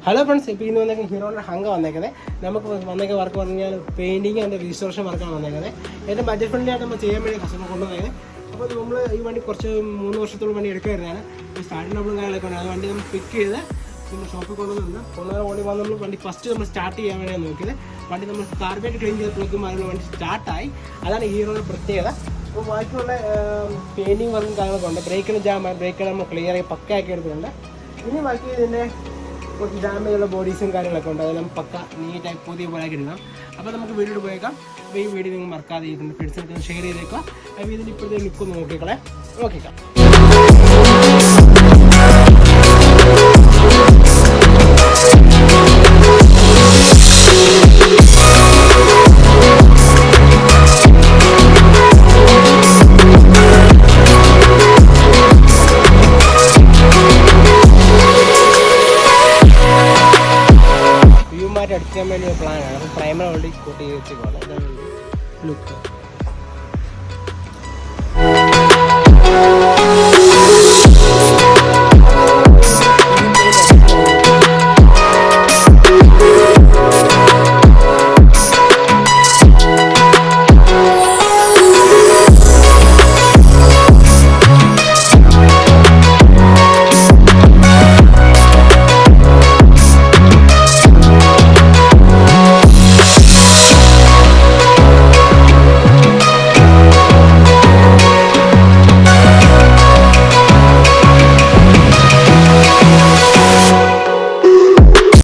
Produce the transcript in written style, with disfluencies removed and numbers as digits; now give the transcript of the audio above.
Hello friends, ഇപ്പോൾ ഇന്ന് വന്നേക്കുന്നത് ഹീറോയുടെ ഹങ്ക വന്നേക്കുന്നത്. നമുക്ക് വന്നേക്കുന്ന വർക്ക് പറഞ്ഞാൽ പെയിൻറ്റിങ് ആൻഡ് റീസ്റ്റോറേഷൻ വർക്കാണ് വന്നേക്കുന്നത്. ഏറ്റവും ബഡ്ജറ്റ് ഫ്രണ്ട്ലി ആയിട്ട് നമ്മൾ ചെയ്യാൻ വേണ്ടി കസ്റ്റമർ കൊണ്ടുവന്നത്. അപ്പോൾ നമ്മൾ ഈ വണ്ടി കുറച്ച് 3 വർഷത്തോളം വണ്ടി എടുക്കുമായിരുന്നാണ്. സ്റ്റാർട്ടിംഗ് പ്രോബ്ലം കാര്യങ്ങളൊക്കെ ഉണ്ട്. അത് വണ്ടി നമ്മൾ പിക്ക് ചെയ്ത് നമ്മൾ ഷോപ്പിൽ കൊണ്ടുവന്ന് ഓടി വന്ന് നമ്മൾ വണ്ടി ഫസ്റ്റ് നമ്മൾ സ്റ്റാർട്ട് ചെയ്യാൻ വേണ്ടിയാണ് നോക്കിയത്. വണ്ടി നമ്മൾ കാർബേറ്റ് ക്ലീൻ ചെയ്തപ്പോഴേക്കും അതിനുള്ള വണ്ടി സ്റ്റാർട്ടായി. അതാണ് ഹീറോയുടെ പ്രത്യേകത. അപ്പോൾ ബാക്കിയുള്ള പെയിൻറ്റിങ് വർക്കും കാര്യങ്ങളൊക്കെ ഉണ്ട്. ബ്രേക്കിന് ജാമായി, ബ്രേക്കിന് നമ്മൾ ക്ലിയർ ആയി പക്കയാക്കി എടുത്തിട്ടുണ്ട്. ഇനി ബാക്കി ഇതിൻ്റെ കുറച്ച് ഡാമേജുള്ള ബോഡീസും കാര്യങ്ങളൊക്കെ ഉണ്ട്. അതെല്ലാം പക്ക നീറ്റായി പുതിയ പോലെ ആക്കി ഇടണം. അപ്പോൾ നമുക്ക് വീഡിയോ പോയേക്കാം. അപ്പോൾ ഈ വീഡിയോ നിങ്ങൾ മറക്കാതെ ചെയ്തിട്ടുണ്ട് ഫ്രണ്ട്സിനൊക്കെ ഷെയർ ചെയ്തേക്കാം. അപ്പോൾ ഇതിന് ഇപ്പോഴത്തെ ലുക്ക് നോക്കിക്കളെ നോക്കിക്കാം. അടിക്കാൻ വേണ്ടി ഒരു പ്ലാനാണ്. അപ്പോൾ പ്രൈമർ ഓൾറെഡി കോട്ട് ചെയ്ത് വെച്ചേക്കാണ്. ഇതാണ് ലുക്ക്.